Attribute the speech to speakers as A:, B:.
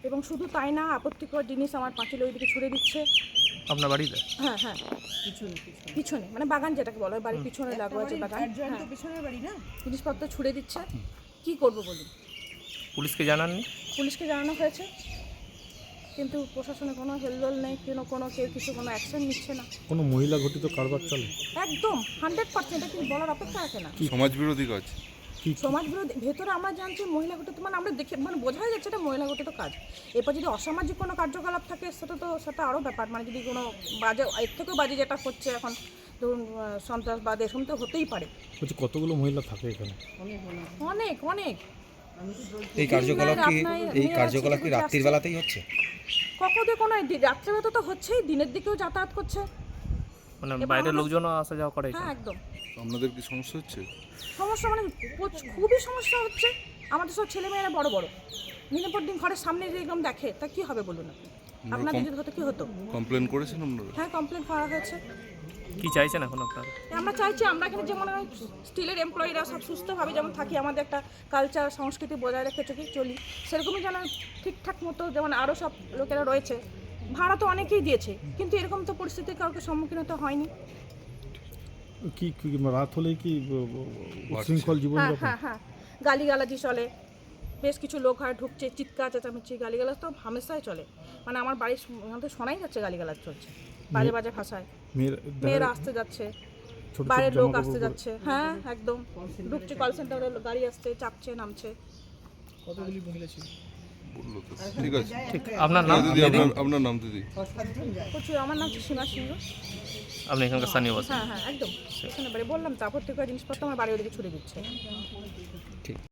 A: এবং শুধু তাই না, আপত্তিকর জিনিস আমার পাঁচিলের ওইদিকে ছুড়ে দিচ্ছে।
B: আপনার বাড়িতে?
A: হ্যাঁ হ্যাঁ, পিছনে মানে বাগান যেটাকে বলা হয়, বাড়ির পিছনে লাগোয়া আছে বাগান,
C: পিছনের বাড়ি না,
A: জিনিসপত্র ছুড়ে দিচ্ছে। কি করব বলুন?
B: পুলিশকে জানাননি?
A: পুলিশকে জানানো হয়েছে, কিন্তু প্রশাসনে কোনো হেলদোল নেই, কোনো কেউ কিছু কোনো অ্যাকশন নিচ্ছে না।
D: কোনো মহিলা ঘটিত কারবার চলে?
A: একদম 100%, এটা কি বলার অপেক্ষা রাখে না।
E: সমাজ বিরোধী কাজ।
A: সমাজ বিরোধী, ভেতরে আমরা জানছি মহিলা গঠিত, মানে আমরা দেখে মানে বোঝাই যাচ্ছে এটা মহিলা গঠিত কাজ। এরপর যদি অসামাজিক কোনো কার্যকলাপ থাকে সেটা আরও ব্যাপার, মানে যদি কোনো বাজে, এর থেকেও বাজে যেটা হচ্ছে এখন ধরুন সন্ত্রাসবাদ, এসব তো হতেই পারে।
D: বলছি কতগুলো মহিলা থাকে এখানে?
A: অনেক অনেক।
F: এই কার্যকলাপ কি রাত্রির বেলাতেই হচ্ছে?
A: কখনো কোনো রাত্রেবেলা তো হচ্ছেই, দিনের দিকেও যাতায়াত করছে।
B: মানে বাইরের লোকজনও আসা যাওয়া করে?
A: হ্যাঁ একদম।
E: আপনাদের কি সমস্যা হচ্ছে?
A: সমস্যা মানে খুবই সমস্যা হচ্ছে। আমাদের সব ছেলেমেয়েরা বড় বড় দিনের পর দিন ঘরের সামনে এরকম দেখে, তা কি হবে বলুন আপনি? আপনাদের যদি হতো কি হতো?
E: কমপ্লেন করেছেন আপনারা?
A: হ্যাঁ, কমপ্লেন করা হয়েছে।
B: কি চাইছেন এখন আপনারা?
A: আমরা চাইছি আমরা এখানে যেমন স্টিলের এমপ্লয়িরা সব সুস্থভাবে যেমন থাকি, আমাদের একটা কালচার সংস্কৃতি বজায় রেখে চলি, সেরকমই যেন ঠিকঠাক মতো যেমন আরও সব লোকেরা রয়েছে। ভাড়া তো অনেকেই দিয়েছে, কিন্তু এরকম তো পরিস্থিতির কাউকে সম্মুখীন হতে হয়নি।
D: কি রাত হলেই কি উচ্ছৃঙ্খল
A: হ্যাঁ
D: জীবনযাপন?
A: হ্যাঁ হ্যাঁ, গালিগালাজি চলে, বেশ কিছু লোক হয় ঢুকছে, চিৎকার চেঁচামেচি, গালিগালাজ তো হামেশাই চলে। মানে আমার বাড়ির মধ্যে শোনাই যাচ্ছে গালিগালাজ চলছে, বাজে বাজে ভাষায়। মেয়েরা আসতে যাচ্ছে, বাইরের লোক আসতে যাচ্ছে। হ্যাঁ একদম, ঢুকছে কল সেন্টারে, গাড়ি আসছে, চাপছে, নামছে।
C: কতগুলি মহিলা ছিল?
E: বললো তো। ঠিক আছে।
B: আপনার নাম?
E: দিদি, আপনার নাম দিদি?
A: প্রচুর। আমার নাম সীমা সিংহ।
B: আপনি এখানকার স্থানীয় বাসিন্দা?
A: হ্যাঁ হ্যাঁ একদম, এখানে বাড়ি। বললাম তো আপত্তিকর জিনিসপত্র আমার বাড়ির ওদিকে ছুড়ে দিচ্ছে।